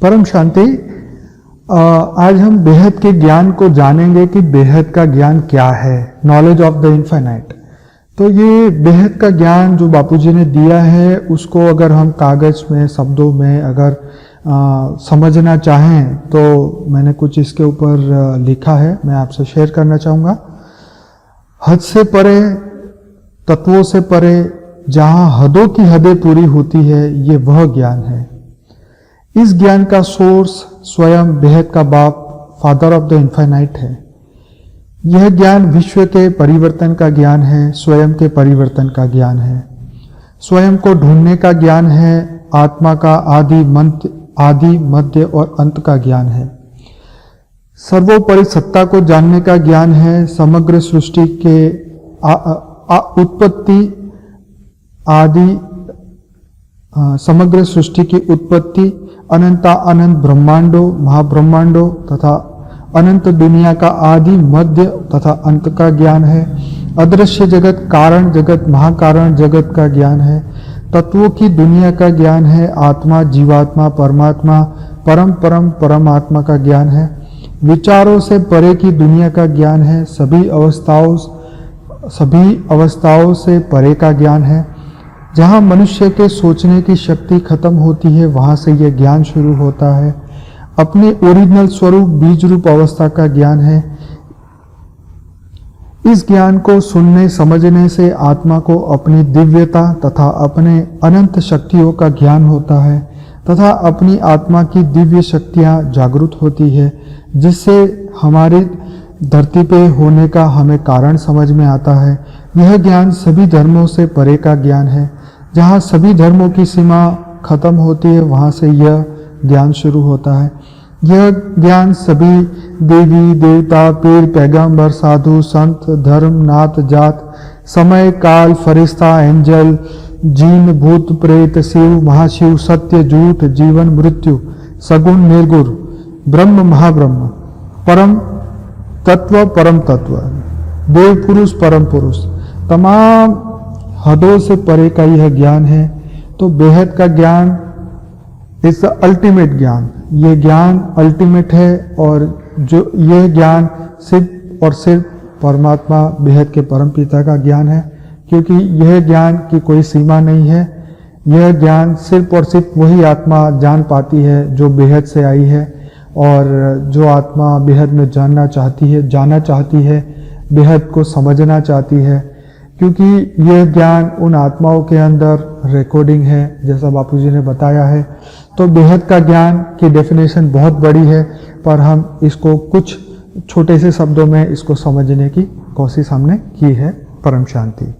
परम शांति। आज हम बेहद के ज्ञान को जानेंगे कि बेहद का ज्ञान क्या है, नॉलेज ऑफ द इनफाइनाइट। तो ये बेहद का ज्ञान जो बापूजी ने दिया है, उसको अगर हम कागज में, शब्दों में अगर समझना चाहें तो मैंने कुछ इसके ऊपर लिखा है, मैं आपसे शेयर करना चाहूँगा। हद से परे, तत्वों से परे, जहाँ हदों की हदें पूरी होती है, ये वह ज्ञान है। इस ज्ञान का सोर्स स्वयं बेहद का बाप, फादर ऑफ द इनफाइनाइट है। यह ज्ञान विश्व के परिवर्तन का ज्ञान है, स्वयं के परिवर्तन का ज्ञान है, स्वयं को ढूंढने का ज्ञान है, आत्मा का आदि मध्य और अंत का ज्ञान है, सर्वोपरि सत्ता को जानने का ज्ञान है, समग्र सृष्टि के उत्पत्ति समग्र सृष्टि की उत्पत्ति, अनंता अनंत ब्रह्मांडों, महाब्रह्मांडों तथा अनंत दुनिया का आदि मध्य तथा अंत का ज्ञान है, अदृश्य जगत, कारण जगत, महाकारण जगत का ज्ञान है, तत्वों की दुनिया का ज्ञान है, आत्मा, जीवात्मा, परमात्मा, परमात्मा का ज्ञान है, विचारों से परे की दुनिया का ज्ञान है, सभी अवस्थाओं से परे का ज्ञान है। जहाँ मनुष्य के सोचने की शक्ति खत्म होती है, वहाँ से यह ज्ञान शुरू होता है। अपने ओरिजिनल स्वरूप, बीज रूप अवस्था का ज्ञान है। इस ज्ञान को सुनने समझने से आत्मा को अपनी दिव्यता तथा अपने अनंत शक्तियों का ज्ञान होता है तथा अपनी आत्मा की दिव्य शक्तियाँ जागृत होती है, जिससे हमारी धरती पे होने का हमें कारण समझ में आता है। यह ज्ञान सभी धर्मों से परे का ज्ञान है। जहाँ सभी धर्मों की सीमा खत्म होती है, वहाँ से यह ज्ञान शुरू होता है। यह ज्ञान सभी देवी देवता, पीर, पैगंबर, साधु, संत, धर्म, नात, जात, समय, काल, फरिश्ता, एंजल, जीन, भूत, प्रेत, शिव, महाशिव, सत्य, झूठ, जीवन, मृत्यु, सगुण, निर्गुण, ब्रह्म, महाब्रह्म, परम तत्व, देव पुरुष, परम पुरुष, तमाम हदों से परे का यह ज्ञान है। तो बेहद का ज्ञान इज द अल्टीमेट ज्ञान। ये ज्ञान अल्टीमेट है और जो यह ज्ञान सिर्फ और सिर्फ परमात्मा बेहद के परम पिता का ज्ञान है, क्योंकि यह ज्ञान की कोई सीमा नहीं है। यह ज्ञान सिर्फ और सिर्फ वही आत्मा जान पाती है जो बेहद से आई है, और जो आत्मा बेहद में जाना चाहती है, बेहद को समझना चाहती है, क्योंकि यह ज्ञान उन आत्माओं के अंदर रिकॉर्डिंग है, जैसा बापूजी ने बताया है। तो बेहद का ज्ञान की डेफिनेशन बहुत बड़ी है, पर हम इसको कुछ छोटे से शब्दों में इसको समझने की कोशिश हमने की है। परम शांति।